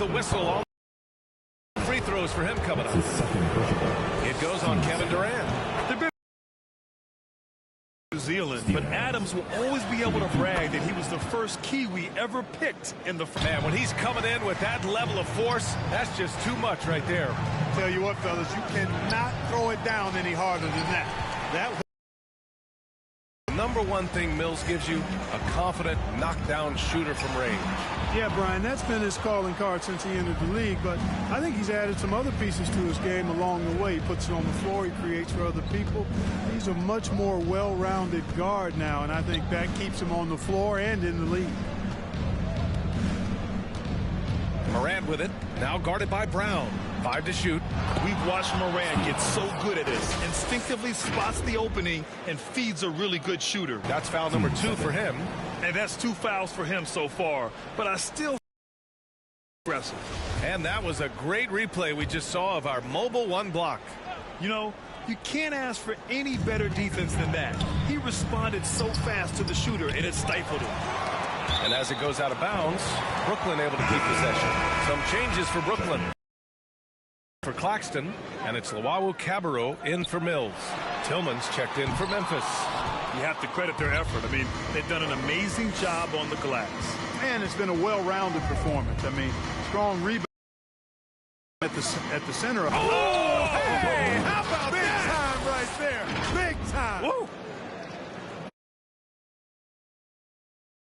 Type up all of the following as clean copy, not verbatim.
the whistle. All free throws for him coming up. It goes on Kevin Durant. They've been New Zealand, but Adams will always be able to brag that he was the first Kiwi ever picked in the man. When he's coming in with that level of force, that's just too much right there. Tell you what, fellas, you cannot throw it down any harder than that. The number one thing Mills gives you, a confident knockdown shooter from range. Yeah, Brian, that's been his calling card since he entered the league, but I think he's added some other pieces to his game along the way. He puts it on the floor, he creates for other people. He's a much more well-rounded guard now, and I think that keeps him on the floor and in the league. Morant with it, now guarded by Brown. 5 to shoot. We've watched Morant get so good at this. Instinctively spots the opening and feeds a really good shooter. That's foul number 2 for him. And that's 2 fouls for him so far. But I still aggressive. And that was a great replay we just saw of our mobile one block. You know, you can't ask for any better defense than that. He responded so fast to the shooter, and it stifled him. And as it goes out of bounds, Brooklyn able to keep possession. Some changes for Brooklyn. For Claxton, and it's Luwawu-Cabarrot in for Mills. Tillman's checked in for Memphis. You have to credit their effort. I mean, they've done an amazing job on the glass. And it's been a well-rounded performance. I mean, strong rebound at the center. Oh, hey, how about big that? Time right there. Big time. Woo.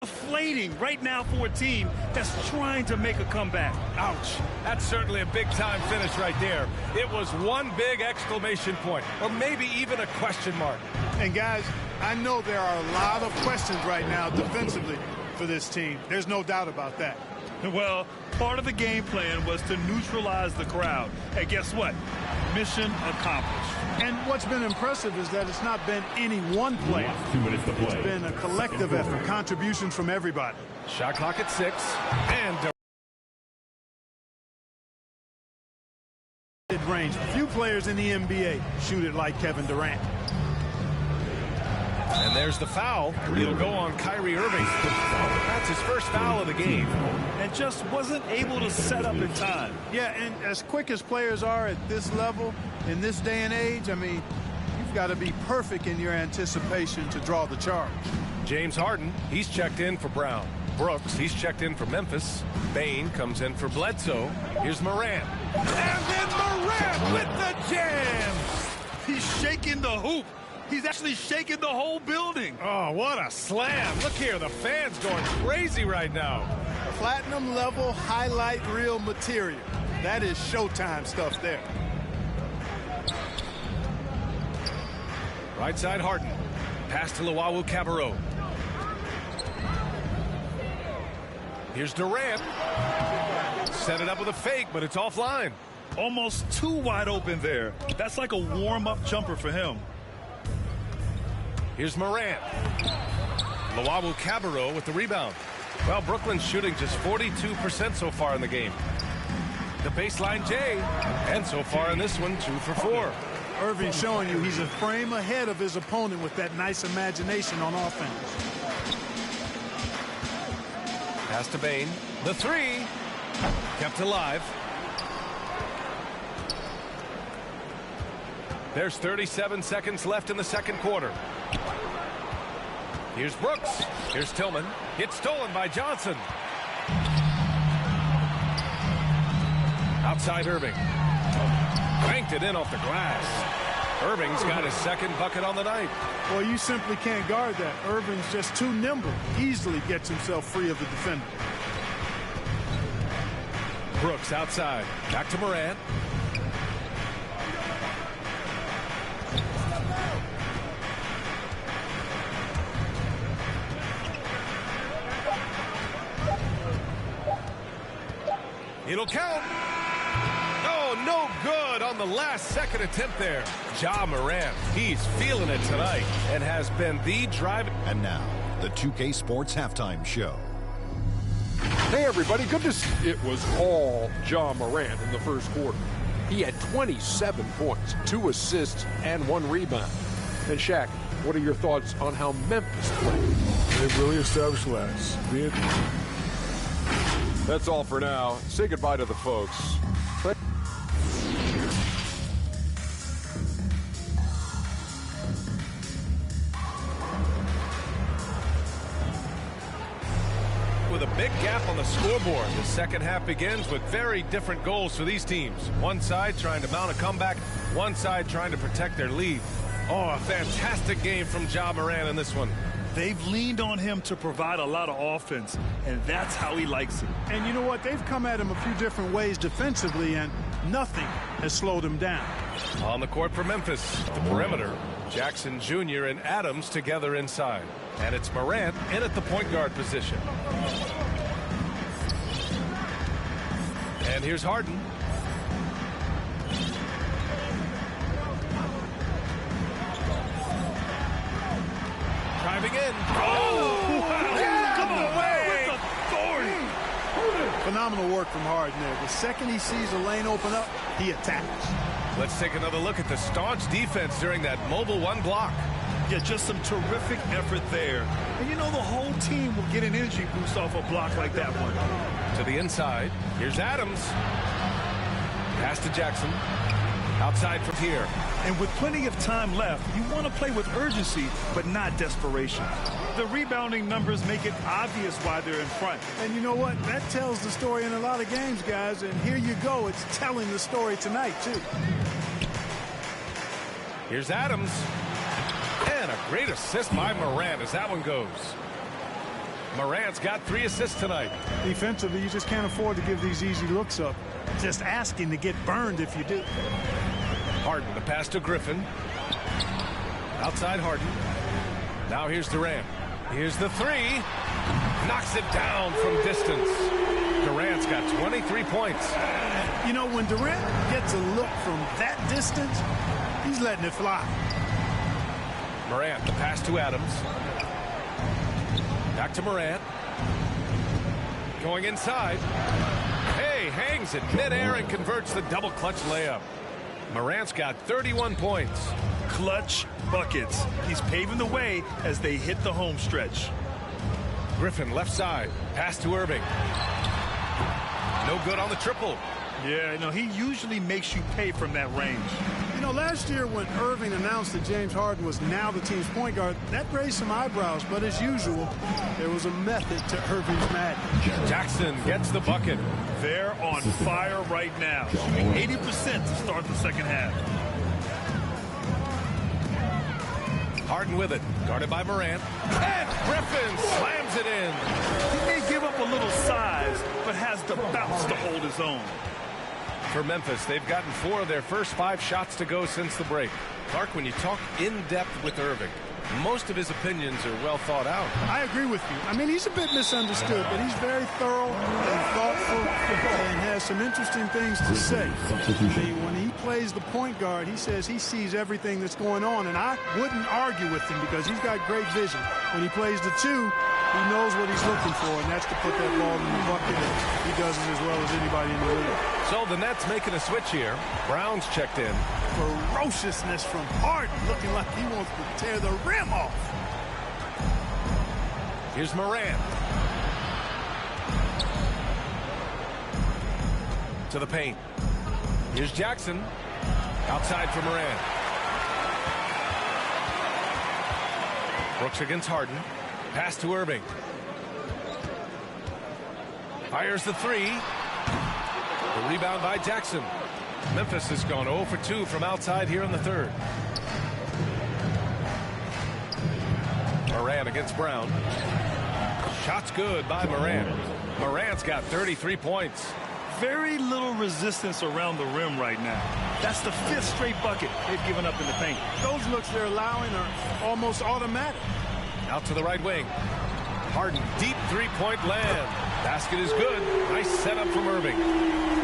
Deflating right now for a team that's trying to make a comeback. Ouch. That's certainly a big-time finish right there. It was one big exclamation point, or maybe even a question mark. And, guys, I know there are a lot of questions right now defensively for this team. There's no doubt about that. Well, part of the game plan was to neutralize the crowd. Hey, guess what? Mission accomplished. And what's been impressive is that it's not been any one player. 2 minutes to play. It's been a collective effort, contributions from everybody. Shot clock at 6, and Mid-range. Few players in the NBA shoot it like Kevin Durant. And there's the foul. It'll go on Kyrie Irving. That's his first foul of the game. And just wasn't able to set up in time. Yeah, and as quick as players are at this level, in this day and age, I mean, you've got to be perfect in your anticipation to draw the charge. James Harden, he's checked in for Brown. Brooks, he's checked in for Memphis. Bane comes in for Bledsoe. Here's Morant. And then Morant with the jam. He's shaking the hoop. He's actually shaking the whole building. Oh, what a slam. Look here, the fans going crazy right now. Platinum level highlight reel material. That is Showtime stuff there. Right side Harden. Pass to Luwawu-Cabarrot. Here's Durant. Set it up with a fake, but it's offline. Almost too wide open there. That's like a warm-up jumper for him. Here's Morant. Luwawu-Cabarrot with the rebound. Well, Brooklyn's shooting just 42% so far in the game. The baseline J. And so far in this one, 2 for 4. Irving showing you he's a frame ahead of his opponent with that nice imagination on offense. Pass to Bane. The 3. Kept alive. There's 37 seconds left in the second quarter. Here's Brooks. Here's Tillman. It's stolen by Johnson. Outside Irving. Banked it in off the glass. Irving's got his second bucket on the night. Well, you simply can't guard that. Irving's just too nimble. Easily gets himself free of the defender. Brooks outside. Back to Morant. It'll count. Oh, no good on the last second attempt there. Ja Morant, he's feeling it tonight and has been the driving. And now, the 2K Sports Halftime Show. Hey, everybody. Good to see. It was all Ja Morant in the first quarter. He had 27 points, 2 assists, and 1 rebound. And Shaq, what are your thoughts on how Memphis played? They really established last. That's all for now. Say goodbye to the folks. With a big gap on the scoreboard, the second half begins with very different goals for these teams. One side trying to mount a comeback, one side trying to protect their lead. Oh, a fantastic game from Ja Morant in this one. They've leaned on him to provide a lot of offense, and that's how he likes it. And you know what? They've come at him a few different ways defensively, and nothing has slowed him down. On the court for Memphis, the perimeter, Jackson Jr. and Adams together inside. And it's Morant in at the point guard position. And here's Harden. Driving in. Oh! Wow. Come away! With authority. Phenomenal work from Harden there. The second he sees a lane open up, he attacks. Let's take another look at the staunch defense during that mobile one block. Yeah, just some terrific effort there. And you know, the whole team will get an energy boost off a block like that one. To the inside. Here's Adams. Pass to Jackson. Outside from here. And with plenty of time left, you want to play with urgency, but not desperation. The rebounding numbers make it obvious why they're in front. And you know what? That tells the story in a lot of games, guys. And here you go. It's telling the story tonight, too. Here's Adams. And a great assist by Morant as that one goes. Morant's got 3 assists tonight. Defensively, you just can't afford to give these easy looks up. Just asking to get burned if you do. Harden, the pass to Griffin. Outside Harden. Now here's Durant. Here's the 3. Knocks it down from distance. Durant's got 23 points. You know, when Durant gets a look from that distance, he's letting it fly. Morant, the pass to Adams. Back to Morant. Going inside. Hey, hangs it midair and converts the double clutch layup. Morant's got 31 points. Clutch buckets. He's paving the way as they hit the home stretch. Griffin left side. Pass to Irving. No good on the triple. Yeah, you know, he usually makes you pay from that range. You know, last year when Irving announced that James Harden was now the team's point guard, that raised some eyebrows. But as usual, there was a method to Irving's madness. Jackson gets the bucket. They're on fire right now, shooting 80% to start the second half. Harden with it, guarded by Morant. And Griffin slams it in. He may give up a little size, but has the bounce to hold his own. For Memphis, they've gotten 4 of their first 5 shots to go since the break. Clark, when you talk in depth with Irving, most of his opinions are well thought out. I agree with you. I mean, he's a bit misunderstood, but he's very thorough and thoughtful and has some interesting things to say. When he plays the point guard, he says he sees everything that's going on, and I wouldn't argue with him because he's got great vision. When he plays the 2, he knows what he's looking for, and that's to put that ball in the bucket. He does it as well as anybody in the league. So the Nets making a switch here. Brown's checked in. Ferociousness from Harden, looking like he wants to tear the rim off. Here's Morant. To the paint. Here's Jackson. Outside for Morant. Brooks against Harden. Pass to Irving. Fires the 3. The rebound by Jackson. Memphis has gone 0 for 2 from outside here in the third. Morant against Brown. Shot's good by Morant. Morant's got 33 points. Very little resistance around the rim right now. That's the 5th straight bucket they've given up in the paint. Those looks they're allowing are almost automatic. Out to the right wing. Harden, deep 3-point land. Basket is good. Nice setup from Irving.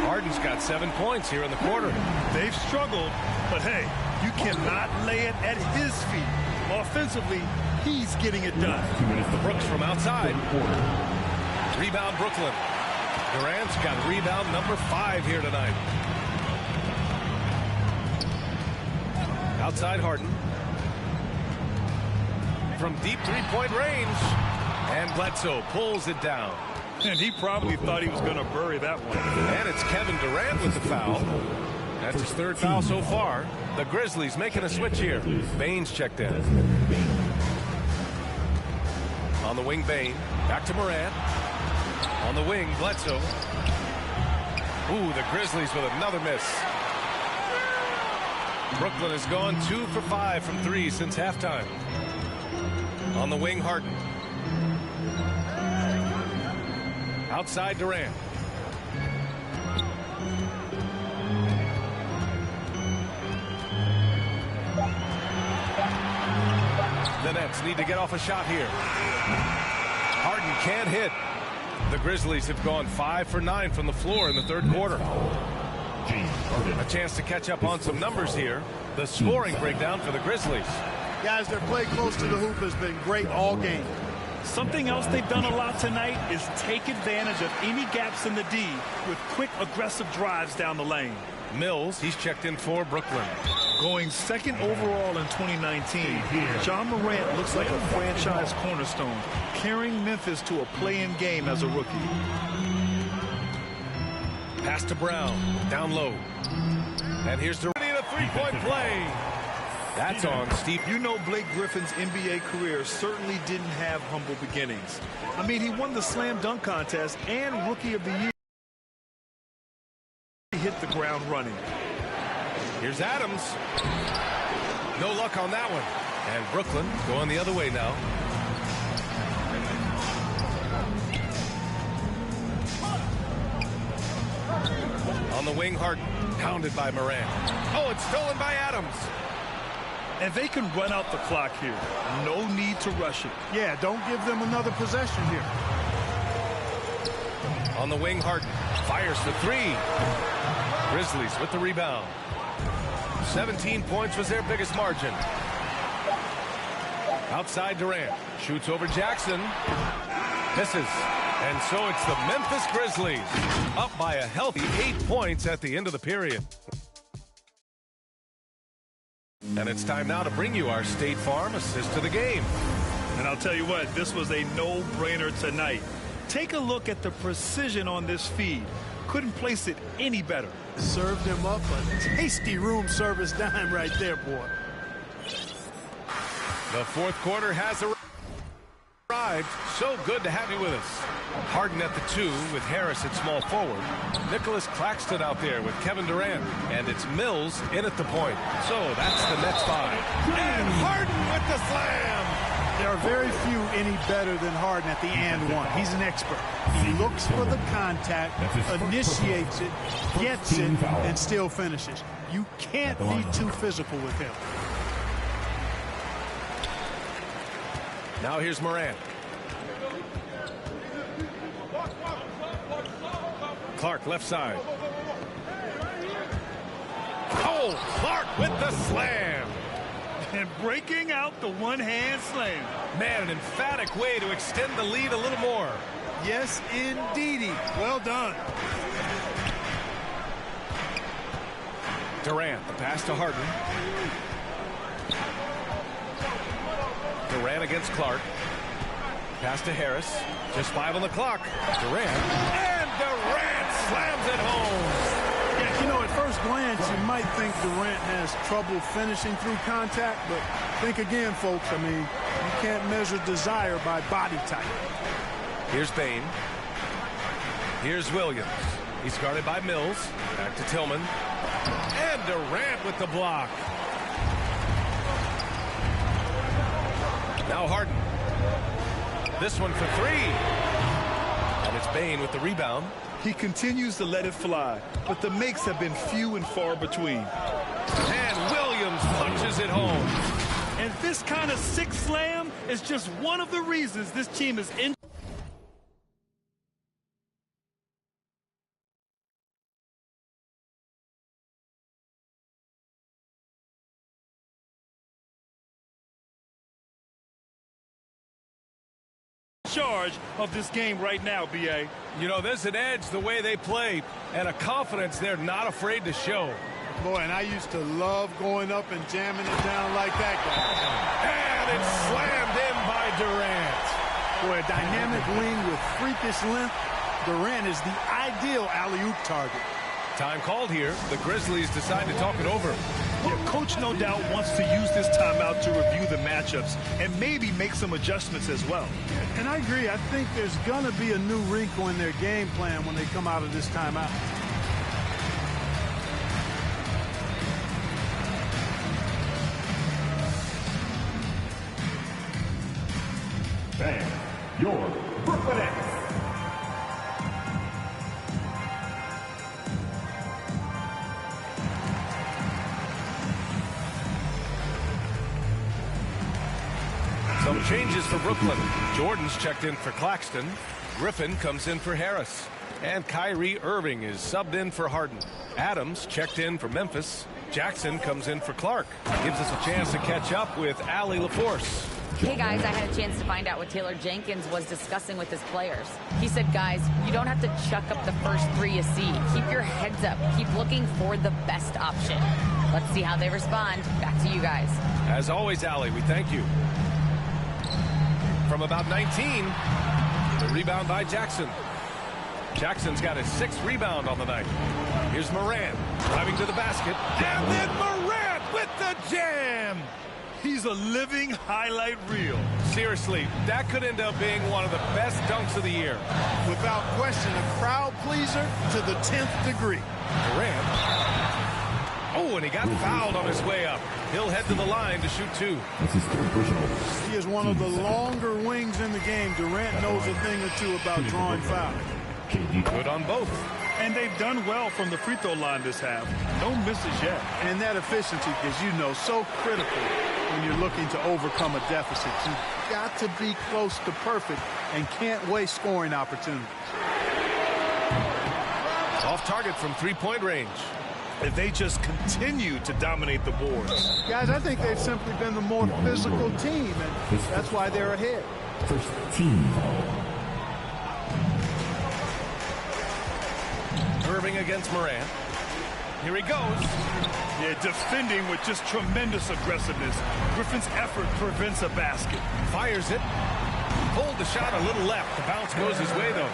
Harden's got 7 points here in the quarter. They've struggled, but hey, you cannot lay it at his feet. Offensively, he's getting it done. Brooks from outside. Rebound Brooklyn. Durant's got rebound number 5 here tonight. Outside Harden. From deep 3-point range. And Bledsoe pulls it down. And he probably thought he was going to bury that one. And it's Kevin Durant with the foul. That's his third foul so far. The Grizzlies making a switch here. Baines checked in. On the wing, Bane. Back to Morant. On the wing, Bledsoe. Ooh, the Grizzlies with another miss. Brooklyn has gone 2 for 5 from 3 since halftime. On the wing, Harden. Outside, Durant. The Nets need to get off a shot here. Harden can't hit. The Grizzlies have gone 5 for 9 from the floor in the third quarter. A chance to catch up on some numbers here. The scoring breakdown for the Grizzlies. Guys, their play close to the hoop has been great all game. Something else they've done a lot tonight is take advantage of any gaps in the D with quick, aggressive drives down the lane. Mills, he's checked in for Brooklyn. Going second overall in 2019, John Morant looks like a franchise cornerstone, carrying Memphis to a play-in game as a rookie. Pass to Brown, down low. And here's the three-point play. That's on Steve. You know Blake Griffin's NBA career certainly didn't have humble beginnings. I mean, he won the slam dunk contest and Rookie of the Year. He hit the ground running. Here's Adams. No luck on that one. And Brooklyn going the other way now. On the wing, Harden. Pounded by Morant. Oh, it's stolen by Adams. And they can run out the clock here. No need to rush it. Yeah, don't give them another possession here. On the wing, Harden fires for 3. Grizzlies with the rebound. 17 points was their biggest margin. Outside, Durant shoots over Jackson. Misses. And so it's the Memphis Grizzlies up by a healthy 8 points at the end of the period. And it's time now to bring you our State Farm assist to the game. And I'll tell you what, this was a no-brainer tonight. Take a look at the precision on this feed. Couldn't place it any better. Served him up a tasty room service dime right there, boy. The fourth quarter has arrived. So good to have you with us. Harden at the 2 with Harris at small forward. Nicholas Claxton out there with Kevin Durant. And it's Mills in at the point. So that's the Nets 5. And Harden with the slam. There are very few any better than Harden at the and one. He's an expert. He looks for the contact, initiates it, gets it, and still finishes. You can't be too physical with him. Now here's Morant. Clark left side. Oh, Clark with the slam. And breaking out the one-hand slam. Man, an emphatic way to extend the lead a little more. Yes, indeedy. Well done. Durant, the pass to Harden. Durant against Clark. Pass to Harris. Just 5 on the clock. Durant. And Durant slams it home. Yeah, you know, at first glance, you might think Durant has trouble finishing through contact, but think again, folks. I mean, you can't measure desire by body type. Here's Bane. Here's Williams. He's guarded by Mills. Back to Tillman. And Durant with the block. Now Harden. This one for 3. And it's Bane with the rebound. He continues to let it fly, but the makes have been few and far between. And Williams punches it home. And this kind of sick slam is just one of the reasons this team is in. Charge of this game right now, B.A. You know, there's an edge the way they play and a confidence they're not afraid to show. Boy, and I used to love going up and jamming it down like that guy. And it's slammed in by Durant. Boy, a dynamic wing with freakish length Durant is the ideal alley-oop target. Time called here. The Grizzlies decide to talk it over. Yeah, coach no doubt wants to use this timeout to review the matchups and maybe make some adjustments as well. And I agree. I think there's going to be a new wrinkle in their game plan when they come out of this timeout. Bang, your Brooklyn Nets. Some changes for Brooklyn. Jordan's checked in for Claxton. Griffin comes in for Harris. And Kyrie Irving is subbed in for Harden. Adams checked in for Memphis. Jackson comes in for Clark. Gives us a chance to catch up with Allie LaForce. Hey guys, I had a chance to find out what Taylor Jenkins was discussing with his players. He said, guys, you don't have to chuck up the first three you see. Keep your heads up. Keep looking for the best option. Let's see how they respond. Back to you guys. As always, Allie, we thank you. From about 19, the rebound by Jackson. Jackson's got his 6th rebound on the night. Here's Morant driving to the basket. And then Morant with the jam. He's a living highlight reel. Seriously, that could end up being one of the best dunks of the year. Without question, a crowd pleaser to the 10th degree. Durant. Oh, and he got fouled on his way up. He'll head to the line to shoot 2. He is one of the longer wings in the game. Durant knows a thing or two about drawing fouls. Good on both. And they've done well from the free throw line this half. No misses yet. And that efficiency, as you know, so critical when you're looking to overcome a deficit. You've got to be close to perfect and can't waste scoring opportunities. Off target from 3-point range. If they just continue to dominate the boards. Guys, I think they've simply been the more physical team, and that's why they're ahead. First team. Irving against Morant. Here he goes. Yeah, defending with just tremendous aggressiveness. Griffin's effort prevents a basket. Fires it. Pulled the shot a little left. The bounce goes his way, though.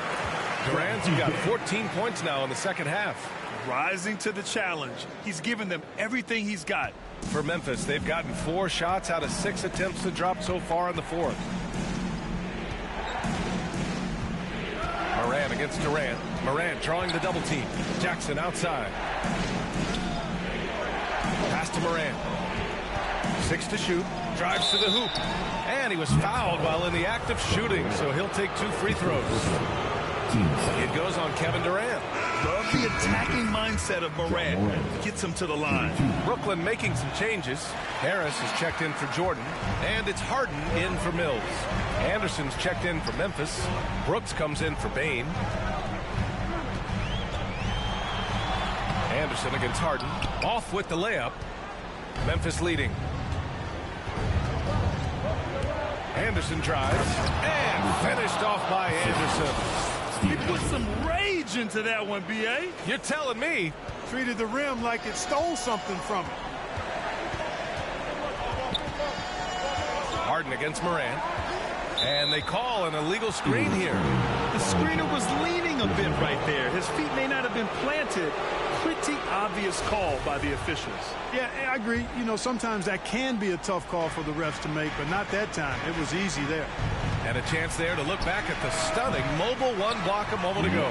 Durant's got 14 points now in the second half. Rising to the challenge. He's given them everything he's got. For Memphis, they've gotten 4 shots out of 6 attempts to drop so far in the 4th. Morant against Durant. Morant drawing the double team. Jackson outside. Pass to Morant. 6 to shoot. Drives to the hoop. And he was fouled while in the act of shooting, so he'll take 2 free throws. It goes on Kevin Durant. Love the attacking mindset of Morant. Gets him to the line. Brooklyn making some changes. Harris is checked in for Jordan. And it's Harden in for Mills. Anderson's checked in for Memphis. Brooks comes in for Bane. Anderson against Harden. Off with the layup. Memphis leading. Anderson drives. And finished off by Anderson. He put some rage into that one, B.A. You're telling me. Treated the rim like it stole something from him. Harden against Morant. And they call an illegal screen here. The screener was leaning a bit right there. His feet may not have been planted. Pretty obvious call by the officials. Yeah, I agree. You know, sometimes that can be a tough call for the refs to make, but not that time. It was easy there. And a chance there to look back at the stunning mobile 1 block a moment ago.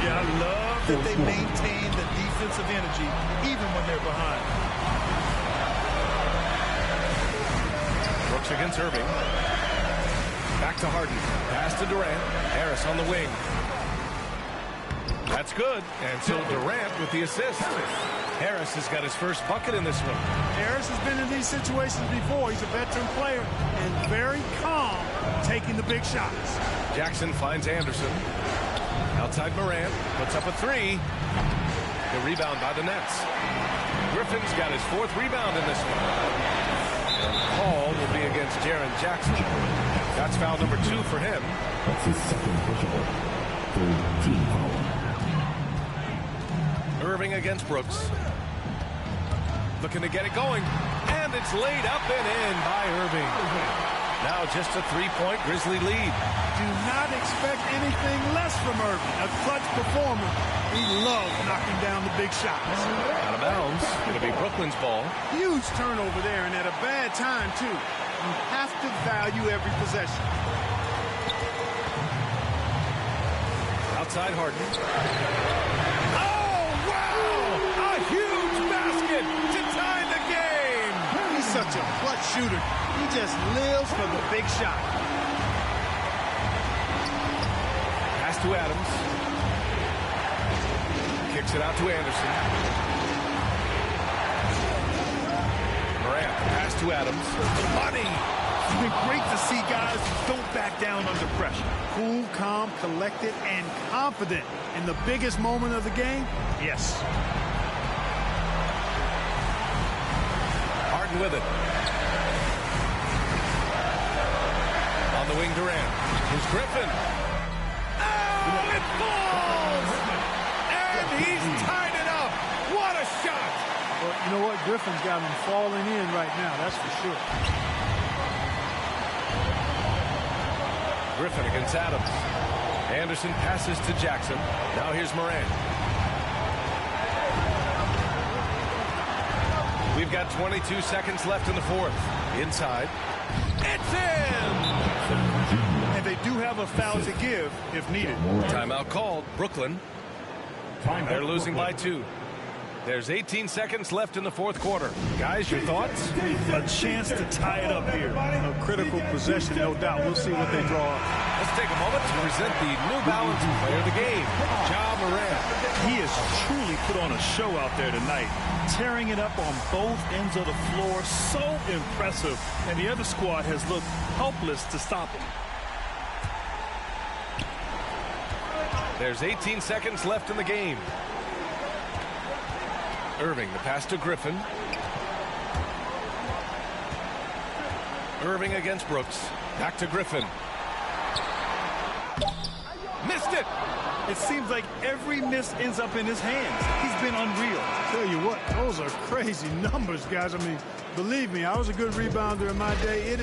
Yeah, I love that they maintain the defensive energy even when they're behind. Brooks against Irving. Back to Harden. Pass to Durant. Harris on the wing. That's good. And so Durant with the assist. Harris has got his first bucket in this one. Harris has been in these situations before. He's a veteran player and very calm taking the big shots. Jackson finds Anderson. Outside Morant. Puts up a 3. The rebound by the Nets. Griffin's got his 4th rebound in this one. And call will be against Jaren Jackson. That's foul number 2 for him. That's his second personal. 3rd team foul. Irving against Brooks. Looking to get it going. And it's laid up and in by Irving. Now just a three-point Grizzly lead. Do not expect anything less from Irving. A clutch performer. He loves knocking down the big shots. Out of bounds. It'll be Brooklyn's ball. Huge turnover there, and at a bad time, too. You have to value every possession. Outside Harden. Oh, wow! A huge basket to tie the game. He's such a clutch shooter. He just lives for the big shot. Pass to Adams. Kicks it out to Anderson. Morant, pass to Adams. Money! It's been great to see guys who don't back down under pressure. Cool, calm, collected, and confident in the biggest moment of the game. Yes. Harden with it. On the wing, Durant. Here's Griffin. Oh, it falls! And he's tied it up. What a shot! Well, you know what? Griffin's got him falling in right now, that's for sure. Griffin against Adams. Anderson passes to Jackson. Now here's Morant. We've got 22 seconds left in the fourth. Inside. It's in! And they do have a foul to give if needed. Timeout called. Brooklyn. They're losing by 2. There's 18 seconds left in the fourth quarter. Guys, your thoughts? A chance to tie it up here. A critical possession, no doubt. We'll see what they draw up. Let's take a moment to present the New Balance player of the game, Ja Morant. He has truly put on a show out there tonight, tearing it up on both ends of the floor. So impressive. And the other squad has looked helpless to stop him. There's 18 seconds left in the game. Irving, the pass to Griffin. Irving against Brooks. Back to Griffin. Missed it! It seems like every miss ends up in his hands. He's been unreal. Tell you what, those are crazy numbers, guys. I mean, believe me, I was a good rebounder in my day.